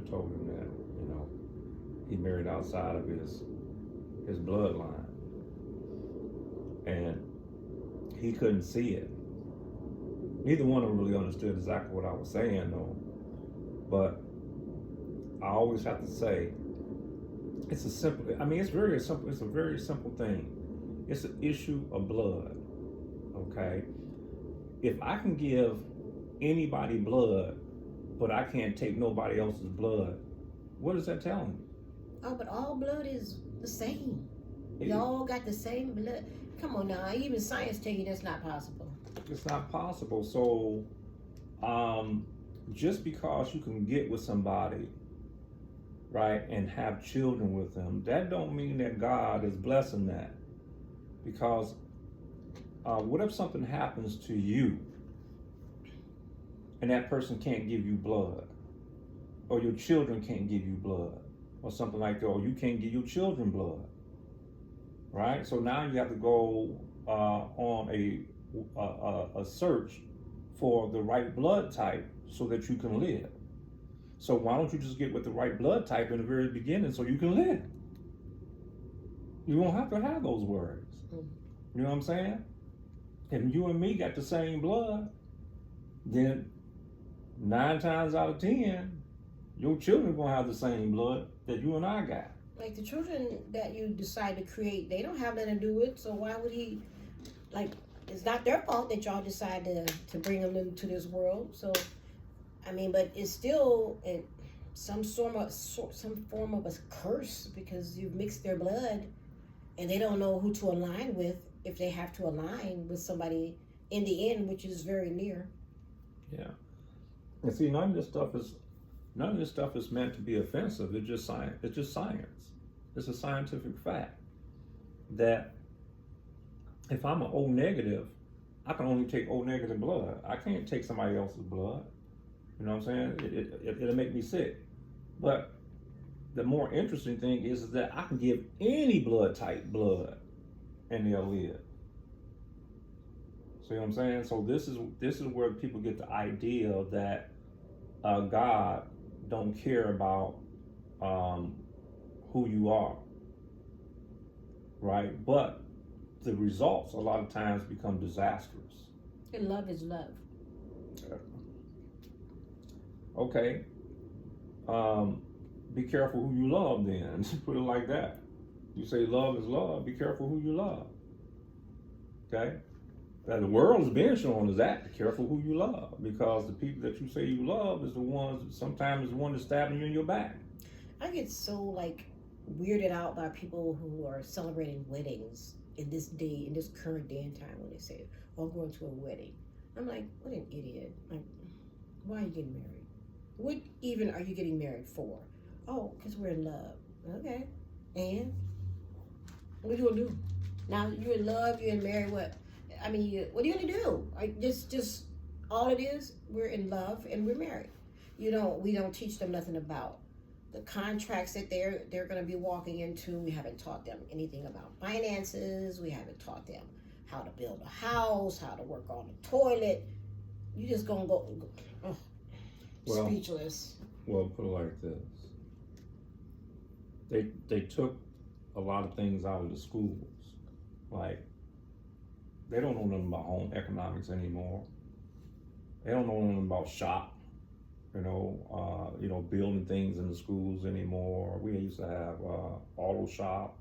told him that, he married outside of his bloodline, and he couldn't see it. Neither one of them really understood exactly what I was saying, though. But I always have to say, it's very simple. It's a very simple thing. It's an issue of blood. Okay, if I can give anybody blood, but I can't take nobody else's blood, what is that telling me? Oh, but all blood is the same. Y'all got the same blood. Come on now, even science tell you that's not possible. It's not possible. So, just because you can get with somebody, right, and have children with them, that don't mean that God is blessing that. Because what if something happens to you and that person can't give you blood, or your children can't give you blood, or something like that, or you can't give your children blood, right? So now you have to go on a search for the right blood type so that you can live. So why don't you just get with the right blood type in the very beginning so you can live? You won't have to have those worries. You know what I'm saying? If you and me got the same blood, then 9 times out of 10, your children are gonna have the same blood that you and I got. Like the children that you decide to create, they don't have nothing to do with. So why would he? Like, it's not their fault that y'all decide to bring them into this world. So, but it's still some form of a curse because you've mixed their blood, and they don't know who to align with if they have to align with somebody in the end, which is very near. Yeah, and see, none of this stuff is meant to be offensive. It's just science. It's just science. It's a scientific fact that if I'm an O negative, I can only take O negative blood. I can't take somebody else's blood. You know what I'm saying? It'll make me sick. But the more interesting thing is that I can give any blood type blood and they'll live. See what I'm saying? So this is where people get the idea that God don't care about who you are, right? But the results a lot of times become disastrous. And love is love. Okay. Be careful who you love then. Put it like that. You say love is love, be careful who you love. Okay? Now, the world is being shown is that, be careful who you love, because the people that you say you love is the ones, sometimes the one that's stabbing you in your back. I get so weirded out by people who are celebrating weddings in this current day and time when they say, oh, I'm going to a wedding. I'm like, what an idiot. Like, why are you getting married? What even are you getting married for? Oh, because we're in love. Okay. And what are you gonna do? Now you're in love, you're in married, what? What are you gonna do? Just all it is, we're in love and we're married. We don't teach them nothing about the contracts that they're gonna be walking into. We haven't taught them anything about finances. We haven't taught them how to build a house, how to work on a toilet. You just gonna go speechless. Well, put it like this. They took a lot of things out of the schools. Like, they don't know nothing about home economics anymore. They don't know nothing about shop, building things in the schools anymore. We used to have auto shop,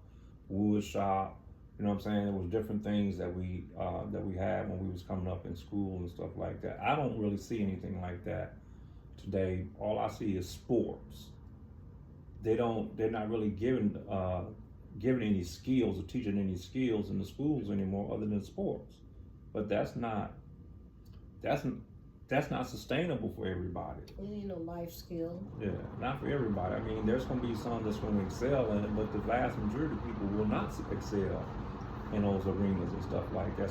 wood shop. You know what I'm saying? There was different things that we had when we was coming up in school and stuff like that. I don't really see anything like that today. All I see is sports. They're not really giving any skills or teaching any skills in the schools anymore other than sports. But that's not sustainable for everybody. Life skill. Yeah, not for everybody. There's going to be some that's going to excel in it, but the vast majority of people will not excel in those arenas and stuff like that.